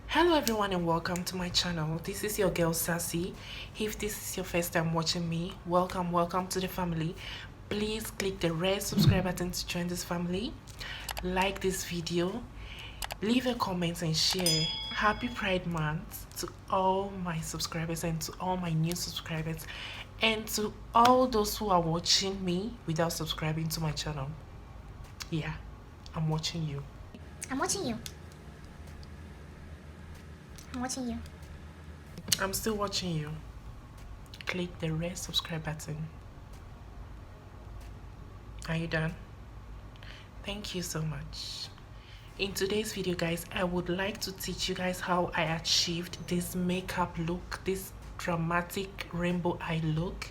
Hello everyone and welcome to my channel. This is your girl Sassy. If this is your first time watching me, welcome to the family. Please click the red subscribe button to join this family. Like this video, leave a comment and share. Happy Pride Month to all my subscribers and to all my new subscribers and to all those who are watching me without subscribing to my channel. Yeah, I'm watching you. I'm watching you. I'm watching you. I'm still watching you. Click the red subscribe button. Are you done? Thank you so much. In today's video guys, I would like to teach you guys how I achieved this makeup look, this dramatic rainbow eye look,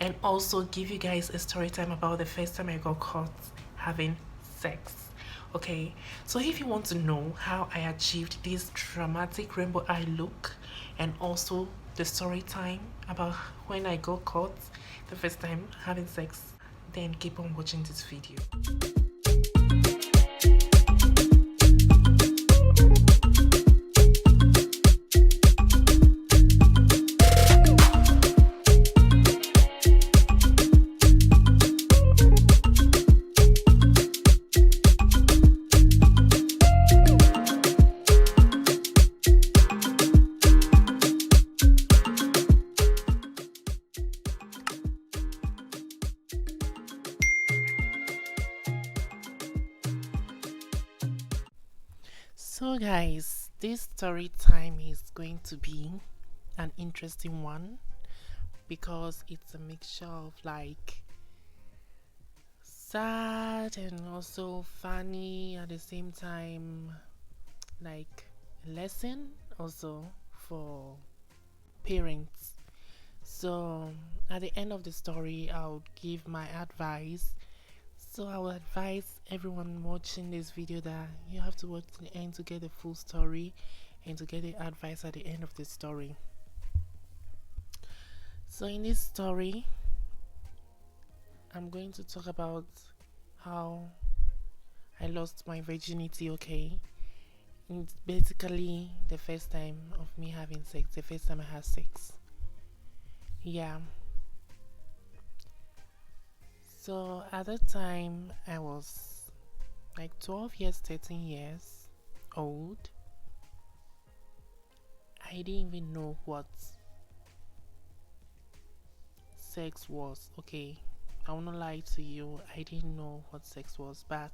and also give you guys a story time about the first time I got caught having sex. Okay, so if you want to know how I achieved this dramatic rainbow eye look and also the story time about when I got caught the first time having sex, then keep on watching this video. So guys, this story time is going to be an interesting one because it's a mixture of like sad and also funny at the same time, like a lesson also for parents. So at the end of the story, I'll give my advice. So I will advise everyone watching this video that you have to watch to the end to get the full story and to get the advice at the end of the story. So in this story, I'm going to talk about how I lost my virginity, okay? It's basically the first time of me having sex, the first time I had sex. Yeah. So at that time, I was like 12 years, 13 years old. I didn't even know what sex was, okay? I will not lie to you, I didn't know what sex was, but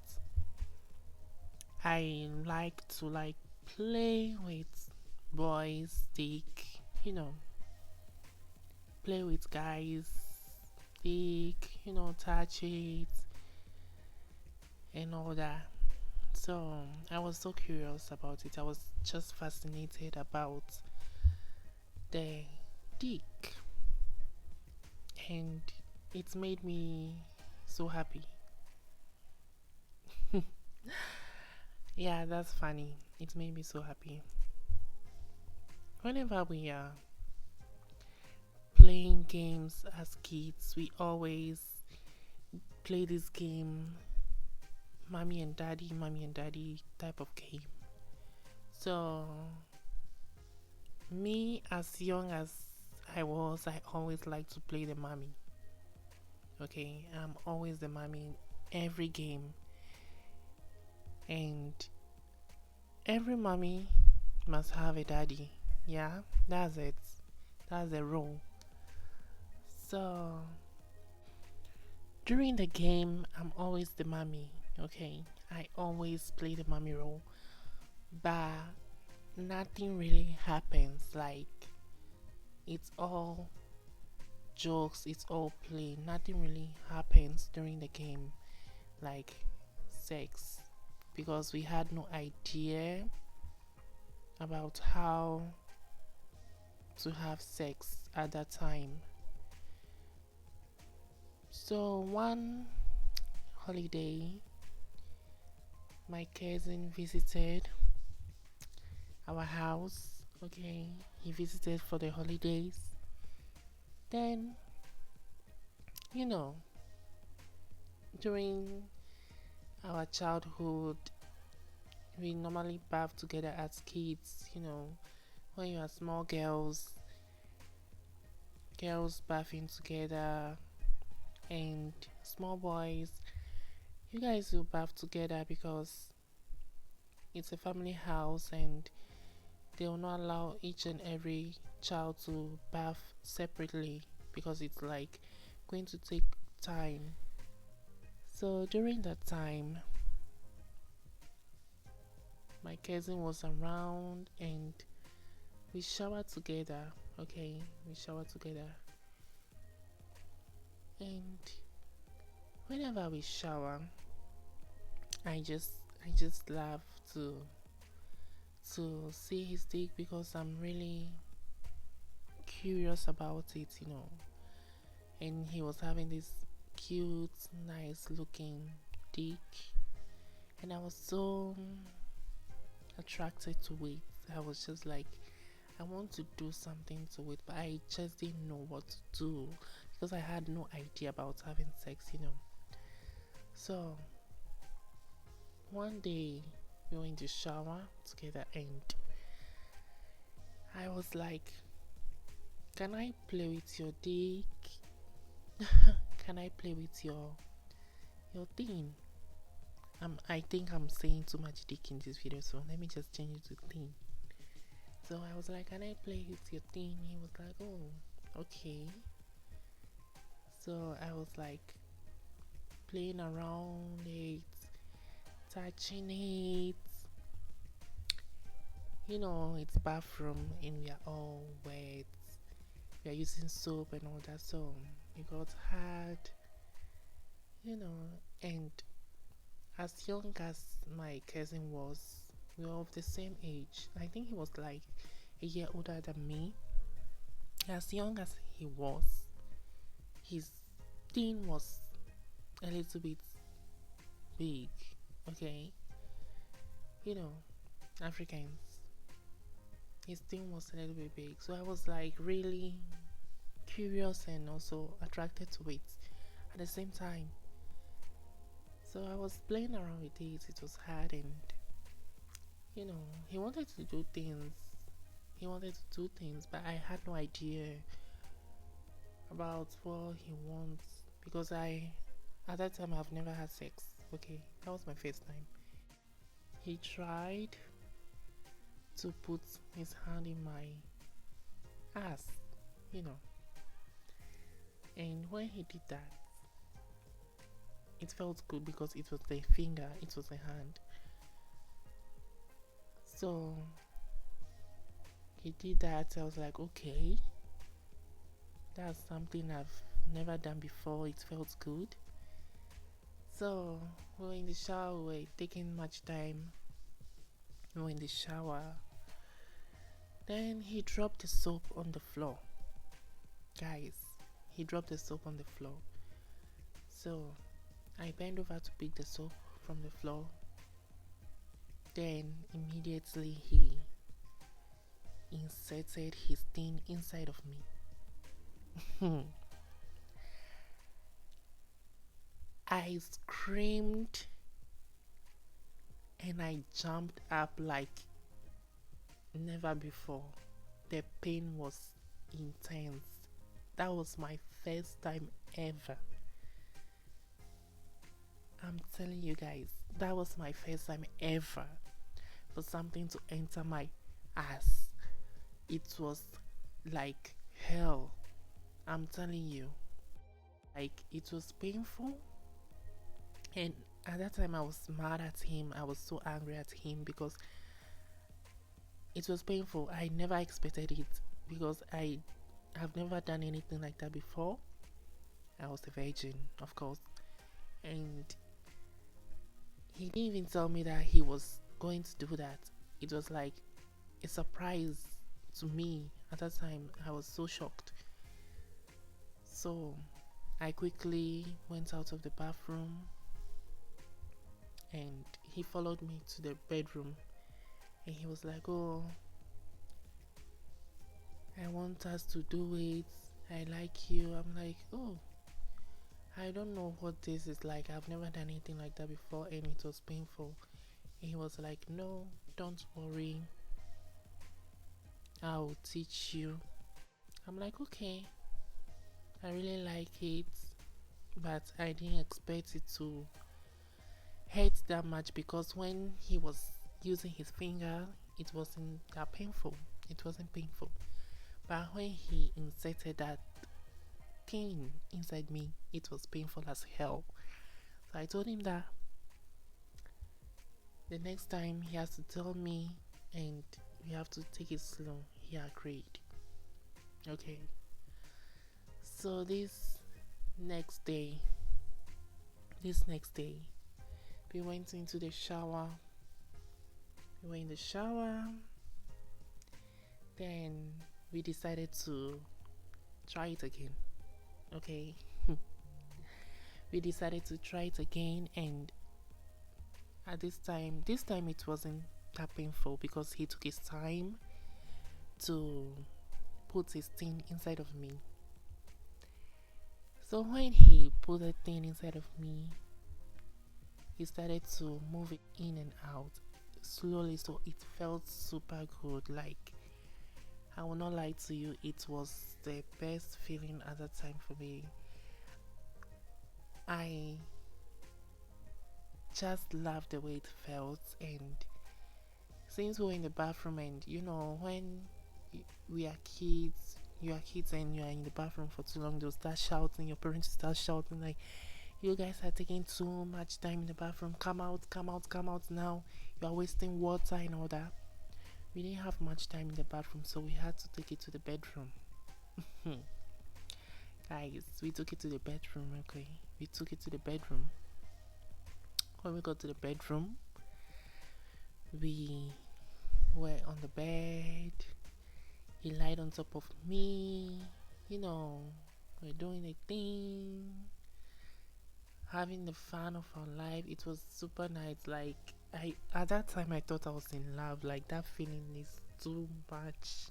I like to like play with boys, dick, you know, play with guys, dick, touch it and all that. So I was so curious about it. I was just fascinated about the dick, and it made me so happy. Yeah, that's funny. It made me so happy. Whenever we are playing games as kids, we always play this game, mommy and daddy type of game. So me, as young as I was, I always like to play the mommy. Okay, I'm always the mommy in every game, and every mommy must have a daddy. Yeah, that's it. That's the rule. So during the game, I'm always the mommy. Okay, I always play the mommy role, but nothing really happens. Like, it's all jokes, it's all play. Nothing really happens during the game, like sex, because we had no idea about how to have sex at that time. So one holiday, my cousin visited our house. Okay, he visited for the holidays. Then, you know, during our childhood, we normally bath together as kids, when you are small girls bathing together, and small boys, you guys will bath together because it's a family house and they will not allow each and every child to bath separately because it's like going to take time. So during that time, my cousin was around and we showered together. Okay, we showered together, and whenever we shower, I just love to see his dick because I'm really curious about it. And he was having this cute, nice looking dick, and I was so attracted to it. I was just like, I want to do something to it, but I just didn't know what to do because I had no idea about having sex. So one day we went to shower together and I was like, can I play with your dick? Can I play with your thing? I think I'm saying too much dick in this video, so let me just change it to thing. So I was like, can I play with your thing? He was like, oh, okay. So I was like playing around it, touching it. It's bathroom and we are all wet. We are using soap and all that, so it got hard, and as young as my cousin was, we were of the same age. I think he was like a year older than me. As young as he was, his thing was a little bit big, okay? Africans, his thing was a little bit big. So I was like really curious and also attracted to it at the same time. So I was playing around with it. It was hard, and he wanted to do things. He wanted to do things, but I had no idea about what he wants because at that time I've never had sex. Okay, that was my first time. He tried to put his hand in my ass, and when he did that, it felt good because it was the finger, it was the hand. So he did that. I was like, okay, that's something I've never done before. It felt good. So we were in the shower, we were taking much time. We were in the shower. Then he dropped the soap on the floor. Guys, he dropped the soap on the floor. So I bent over to pick the soap from the floor. Then immediately he inserted his thing inside of me. I screamed and I jumped up like never before. The pain was intense. That was my first time ever. I'm telling you guys, that was my first time ever for something to enter my ass. It was like hell. I'm telling you. Like, it was painful, and at that time I was mad at him. I was so angry at him because it was painful. I never expected it because I have never done anything like that before. I was a virgin, of course, and he didn't even tell me that he was going to do that. It was like a surprise to me. At that time I was so shocked. So I quickly went out of the bathroom and he followed me to the bedroom, and he was like, oh, I want us to do it, I like you. I'm like, oh, I don't know what this is like. I've never done anything like that before, and it was painful. He was like, no, don't worry, I'll teach you. I'm like, okay, I really like it, but I didn't expect it to hurt that much, because when he was using his finger, it wasn't that painful. It wasn't painful. But when he inserted that thing inside me, it was painful as hell. So I told him that the next time he has to tell me and we have to take it slow. He agreed. Okay. So next day, this next day, we went into the shower. We were in the shower. Then we decided to try it again. Okay. We decided to try it again, and at this time it wasn't that painful because he took his time to put his thing inside of me. So when he put the thing inside of me, he started to move it in and out slowly, so it felt super good. Like, I will not lie to you, it was the best feeling at that time for me. I just loved the way it felt. And since we were in the bathroom, and you know, when we are kids, you are kids and you are in the bathroom for too long, they'll start shouting, your parents start shouting like, you guys are taking too much time in the bathroom, come out, come out, come out now, you are wasting water and all that. We didn't have much time in the bathroom, so we had to take it to the bedroom. Guys, we took it to the bedroom. Okay, we took it to the bedroom. When we got to the bedroom, we were on the bed. He lied on top of me. You know, we're doing a thing, having the fun of our life. It was super nice. Like, at that time I thought I was in love. Like, that feeling is too much.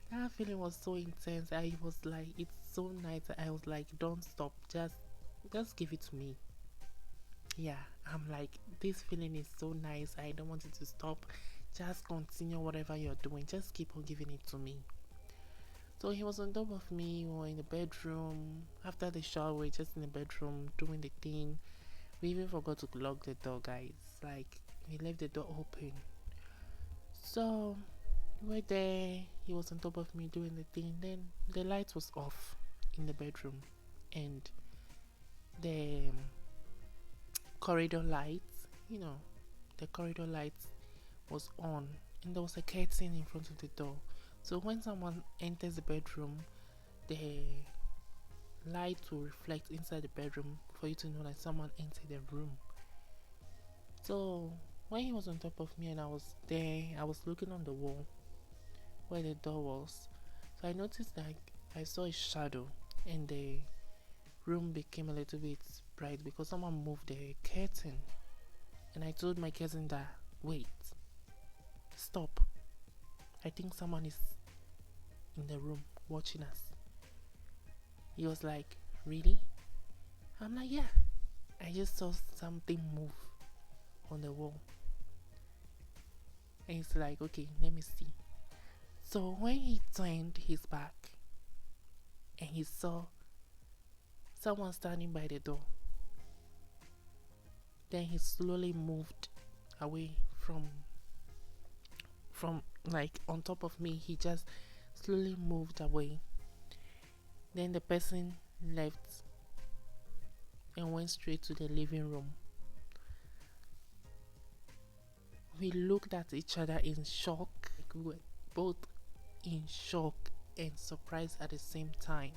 That feeling was so intense. I was like, it's so nice. I was like, don't stop. Just give it to me. Yeah, I'm like, this feeling is so nice. I don't want it to stop. Just continue whatever you're doing. Just keep on giving it to me. So he was on top of me. We were in the bedroom. After the shower, we were just in the bedroom doing the thing. We even forgot to lock the door, guys. Like, we left the door open. So we were there. He was on top of me doing the thing. Then the light was off in the bedroom, and the corridor lights, the corridor lights was on, and there was a curtain in front of the door. So when someone enters the bedroom, the light will reflect inside the bedroom for you to know that someone entered the room. So when he was on top of me and I was there, I was looking on the wall where the door was. So I noticed that I saw a shadow, and the room became a little bit bright because someone moved the curtain. And I told my cousin that, wait, stop. I think someone is in the room watching us. He was like, really? I'm like, yeah. I just saw something move on the wall. And he's like, okay, let me see. So when he turned his back and he saw someone standing by the door, then he slowly moved away from like on top of me. He just slowly moved away. Then the person left and went straight to the living room. We looked at each other in shock. We were both in shock and surprised at the same time.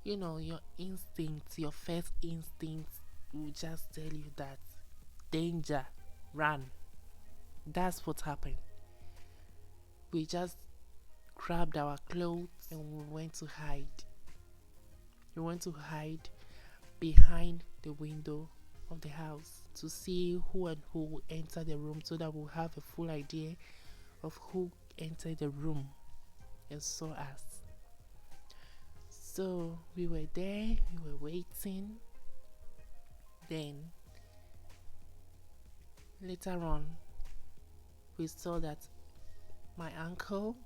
You know, your instincts, your first instincts will just tell you that danger, run. That's what happened. We just grabbed our clothes and we went to hide. We went to hide behind the window of the house to see who and who entered the room, so that we'll have a full idea of who entered the room and saw us. So we were there, we were waiting. Then Later on, we saw that my uncle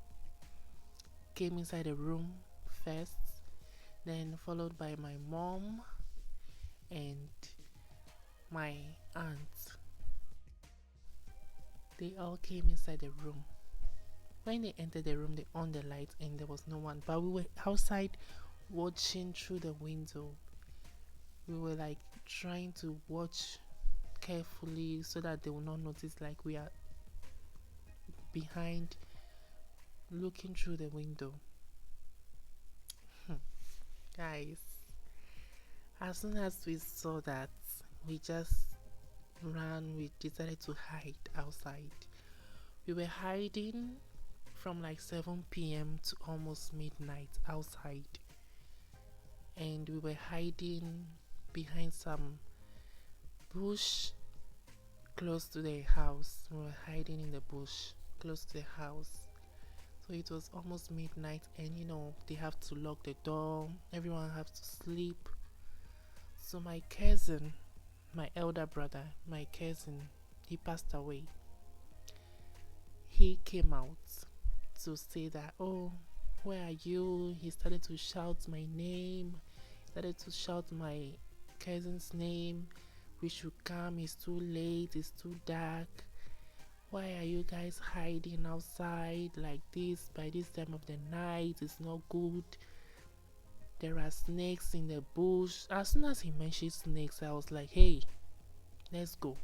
came inside the room first, then followed by my mom and my aunt. They all came inside the room. When they entered the room, they on the light and there was no one. But we were outside watching through the window. We were like trying to watch carefully so that they will not notice like we are behind looking through the window. Guys, as soon as we saw that, we just ran. We decided to hide outside. We were hiding from like 7 p.m. to almost midnight outside, and we were hiding behind some bush close to the house. We were hiding in the bush close to the house. So it was almost midnight, and they have to lock the door. Everyone has to sleep. So my cousin, my elder brother, my cousin, he passed away. He came out to say that, oh, where are you? He started to shout my name. He started to shout my cousin's name. We should come. It's too late. It's too dark. Why are you guys hiding outside like this by this time of the night? It's not good. There are snakes in the bush. As soon as he mentioned snakes, I was like, hey, let's go.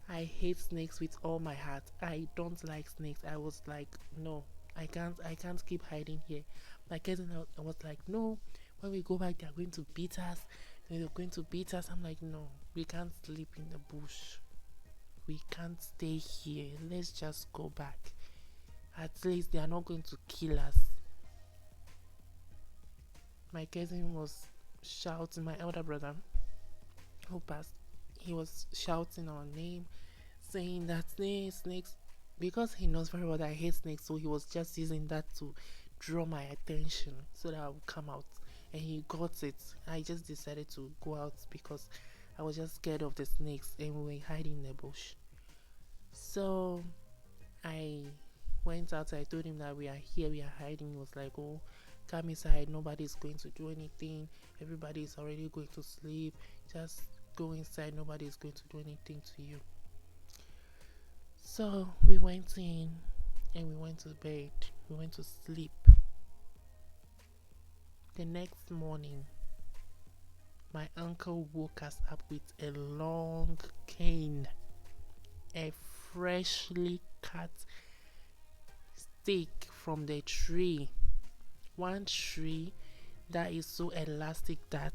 I hate snakes with all my heart. I don't like snakes. I was like, no, I can't keep hiding here. My cousin was like, no, when we go back, they're going to beat us. They're going to beat us. I'm like, no, we can't sleep in the bush. We can't stay here. Let's just go back. At least they are not going to kill us. My cousin was shouting, my elder brother who passed, he was shouting our name, saying that snakes, because he knows very well that I hate snakes, so he was just using that to draw my attention so that I would come out. And he got it. I just decided to go out because I was just scared of the snakes and we were hiding in the bush. So I went out. I told him that we are here, we are hiding. He was like, oh, come inside, nobody's going to do anything, everybody's already going to sleep, just go inside, nobody's going to do anything to you. So we went in and we went to bed, we went to sleep. The next morning, my uncle woke us up with a long cane, a freshly cut stick from the tree. One tree that is so elastic that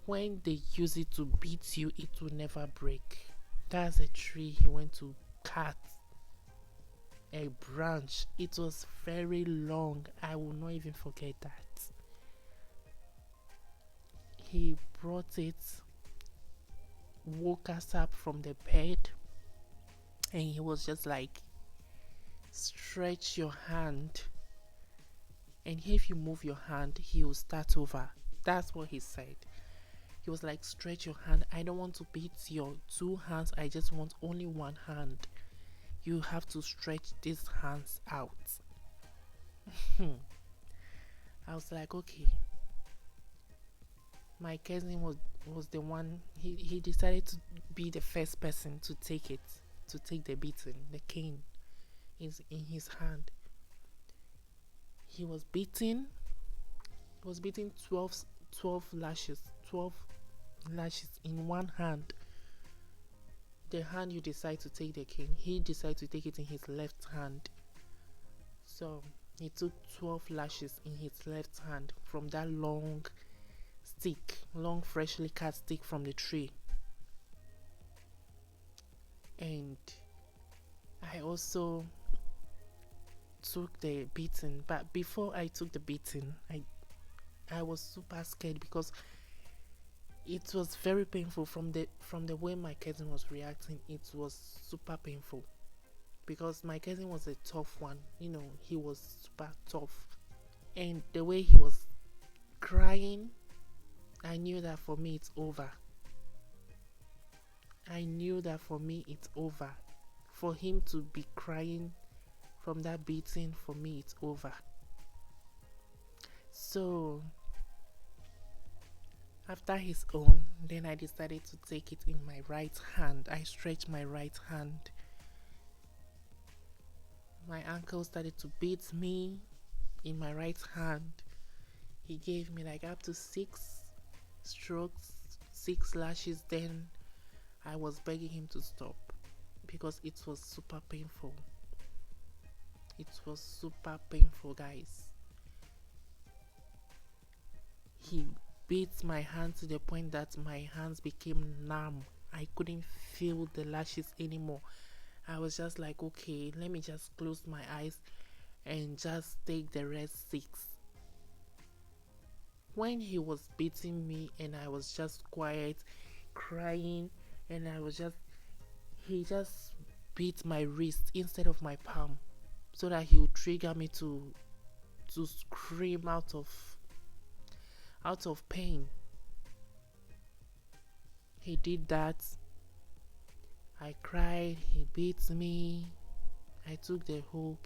when they use it to beat you, it will never break. That's a tree he went to cut. A branch. It was very long. I will not even forget that. He brought it, woke us up from the bed, and he was just like, stretch your hand, and if you move your hand, he will start over. That's what he said. He was like, stretch your hand. I don't want to beat your two hands. I just want only one hand. You have to stretch these hands out. I was like, okay. My cousin was the one. He decided to be the first person to take it, to take the beating. The cane is in his hand. He was beating 12 lashes in one hand. The hand you decide to take the cane, he decided to take it in his left hand. So he took 12 lashes in his left hand from that long freshly cut stick from the tree. And I also took the beating, but before I took the beating, I was super scared because it was very painful. From the way my cousin was reacting, it was super painful because my cousin was a tough one. He was super tough, and the way he was crying, I knew that for me it's over. I knew that for me it's over. For him to be crying from that beating, for me it's over. So after his own, then I decided to take it in my right hand. I stretched my right hand. My uncle started to beat me in my right hand. He gave me like up to 6 strokes, 6 lashes. Then I was begging him to stop because it was super painful. It was super painful, guys. He beat my hand to the point that my hands became numb. I couldn't feel the lashes anymore. I was just like, okay, let me just close my eyes and just take the rest 6. When he was beating me and I was just quiet, crying, and he just beat my wrist instead of my palm so that he would trigger me to scream out of pain. He did that. I cried, he beat me. I took the whole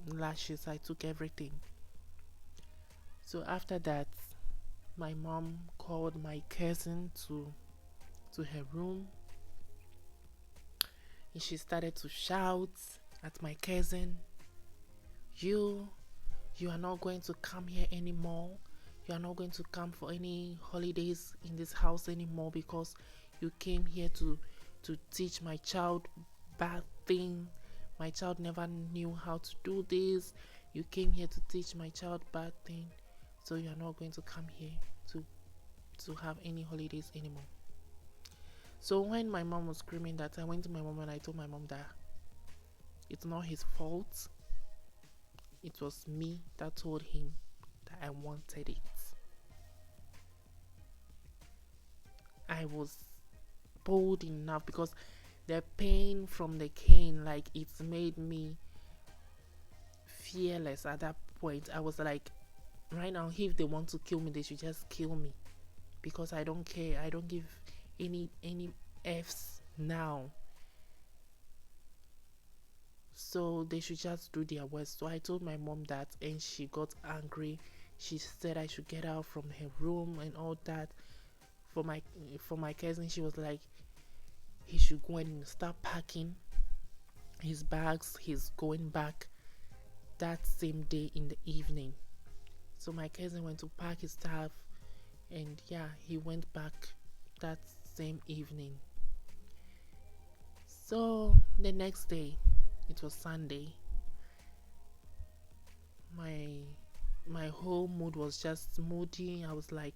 lashes, I took everything. So after that, my mom called my cousin to her room, and she started to shout at my cousin, you are not going to come here anymore. You are not going to come for any holidays in this house anymore because you came here to teach my child bad thing. My child never knew how to do this. You came here to teach my child bad thing, so you are not going to come here to have any holidays anymore. So when my mom was screaming that, I went to my mom and I told my mom that it's not his fault. It was me that told him that I wanted it. I was bold enough because the pain from the cane, like, it's made me fearless at that point. I was like, right now, if they want to kill me, they should just kill me because I don't care. I don't give any F's now. So they should just do their worst. So I told my mom that, and she got angry. She said I should get out from her room and all that. For my cousin, she was like, he should go and start packing his bags. He's going back that same day in the evening. So my cousin went to pack his stuff, and yeah, he went back that same evening. So the next day, it was Sunday, my whole mood was just moody. I was like,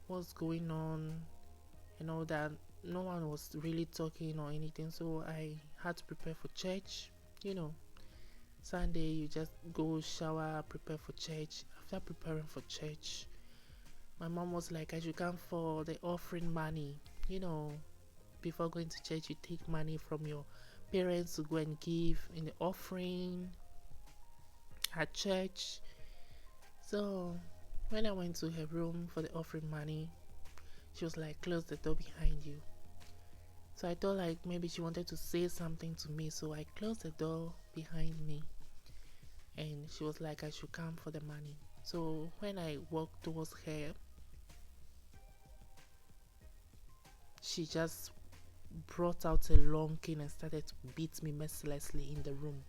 what's going on and all that. No one was really talking or anything, so I had to prepare for church. Sunday, you just go shower, prepare for church. After preparing for church, my mom was like, I should come for the offering money. Before going to church, you take money from your parents to go and give in the offering at church. So when I went to her room for the offering money, she was like, close the door behind you. So I thought like maybe she wanted to say something to me, so I closed the door behind me, and she was like, I should come for the money. So when I walked towards her, she just brought out a long cane and started to beat me mercilessly in the room.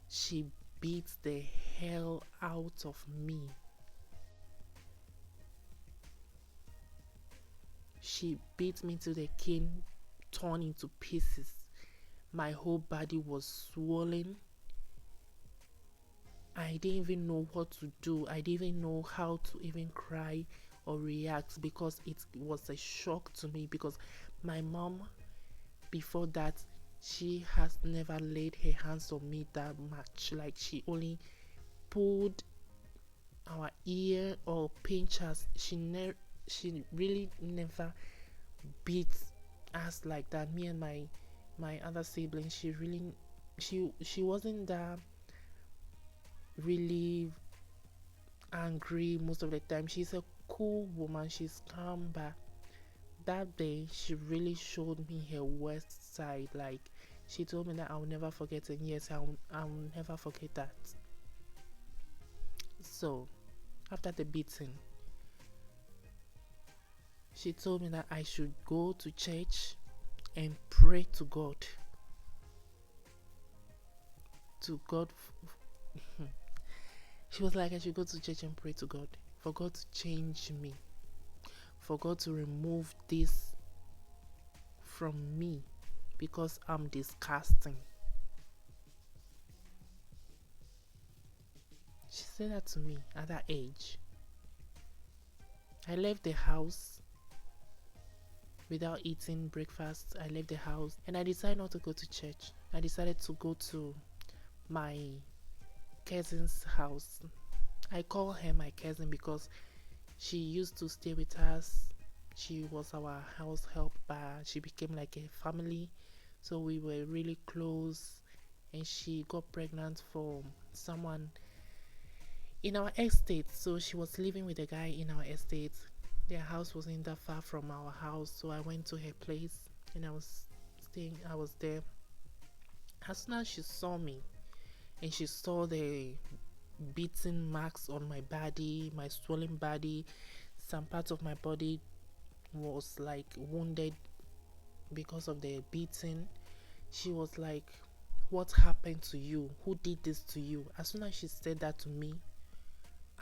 She beat the hell out of me. She beat me till the cane torn into pieces. My whole body was swollen. I didn't even know what to do. I didn't even know how to even cry or react because it was a shock to me, because my mom, before that, she has never laid her hands on me that much. Like, she only pulled our ear or pinch us. She really never beat us like that. Me and my other siblings, she wasn't that really angry most of the time. She's a cool woman. She's calm, but that day she really showed me her worst side. Like, she told me that I'll never forget, and yes, I'll never forget that. So after the beating, she told me that I should go to church and pray to God. To God. She was like, I should go to church and pray to God for God to change me, for God to remove this from me because I'm disgusting. She said that to me at that age. I left the house without eating breakfast. I left the house and I decided not to go to church. I decided to go to my cousin's house. I call her my cousin because she used to stay with us. She was our house help, but she became like a family, so we were really close. And she got pregnant for someone in our estate, so she was living with a guy in our estate. Their house wasn't that far from our house, so I went to her place and I was there. As soon as she saw me and she saw the beating marks on my body, my swollen body, some parts of my body was like wounded because of the beating, she was like, what happened to you? Who did this to you? As soon as she said that to me,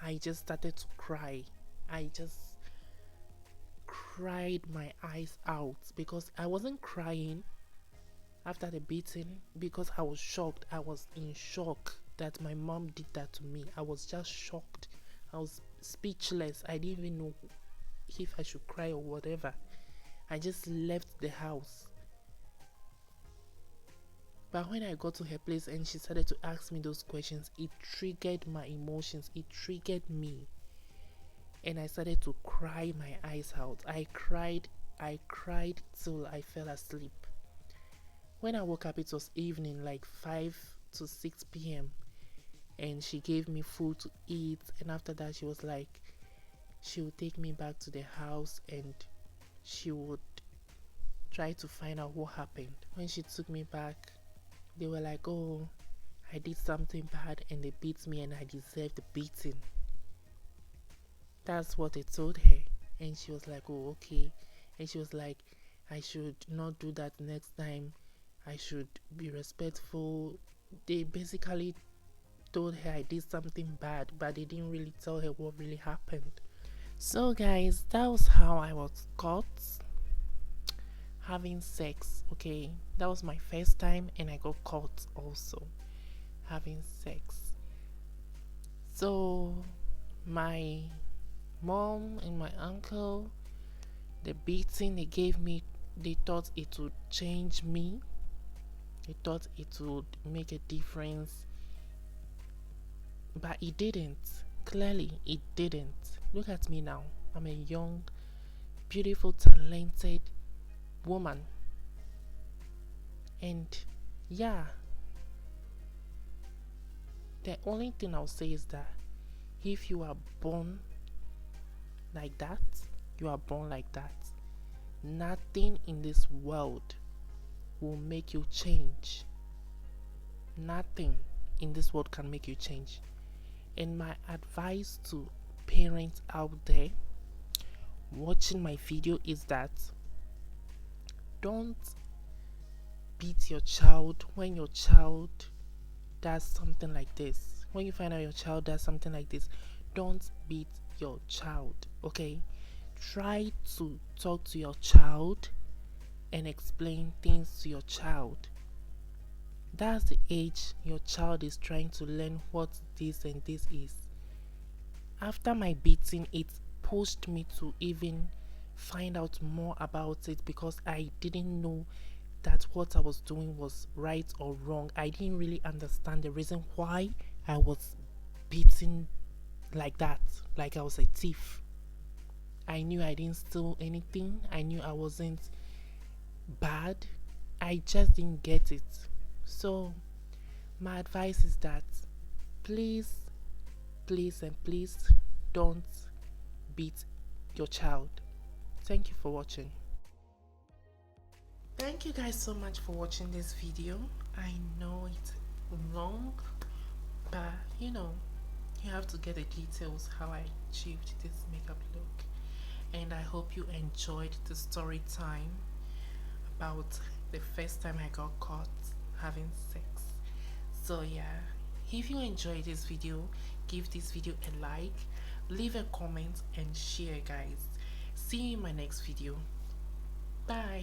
I just started to cry. I just cried my eyes out because I wasn't crying after the beating because I was shocked. I was in shock that my mom did that to me. I was just shocked. I was speechless. I didn't even know if I should cry or whatever. I just left the house. But when I got to her place and she started to ask me those questions, it triggered my emotions. It triggered me. And I started to cry my eyes out. I cried till I fell asleep. When I woke up, it was evening, like 5 to 6 p.m. And she gave me food to eat. And after that, she was like, she would take me back to the house and she would try to find out what happened. When she took me back, they were like, oh, I did something bad and they beat me and I deserved the beating. That's what they told her. And she was like, oh, okay. And she was like, I should not do that next time. I should be respectful. They basically told her I did something bad, but they didn't really tell her what really happened. So guys, that was how I was caught having sex. Okay, that was my first time and I got caught also having sex. So my mom and my uncle, the beating they gave me, they thought it would change me. They thought it would make a difference, but it didn't. Clearly it didn't. Look at me now. I'm a young, beautiful, talented woman. And yeah, the only thing I'll say is that if you are born like that, you are born like that. Nothing in this world will make you change. Nothing in this world can make you change. And my advice to parents out there watching my video is that don't beat your child when your child does something like this. When you find out your child does something like this, don't beat your child, okay? Try to talk to your child and explain things to your child. That's the age your child is trying to learn what this and this is. After my beating, it pushed me to even find out more about it because I didn't know that what I was doing was right or wrong. I didn't really understand the reason why I was beaten like that, like I was a thief. I knew I didn't steal anything. I knew I wasn't bad. I just didn't get it. So my advice is that please and please don't beat your child. Thank you for watching. Thank you guys so much for watching this video. I know it's long, but you know, you have to get the details how I achieved this makeup look. And I hope you enjoyed the story time about the first time I got caught having sex. So yeah, if you enjoyed this video, give this video a like, leave a comment and share guys. See you in my next video. Bye.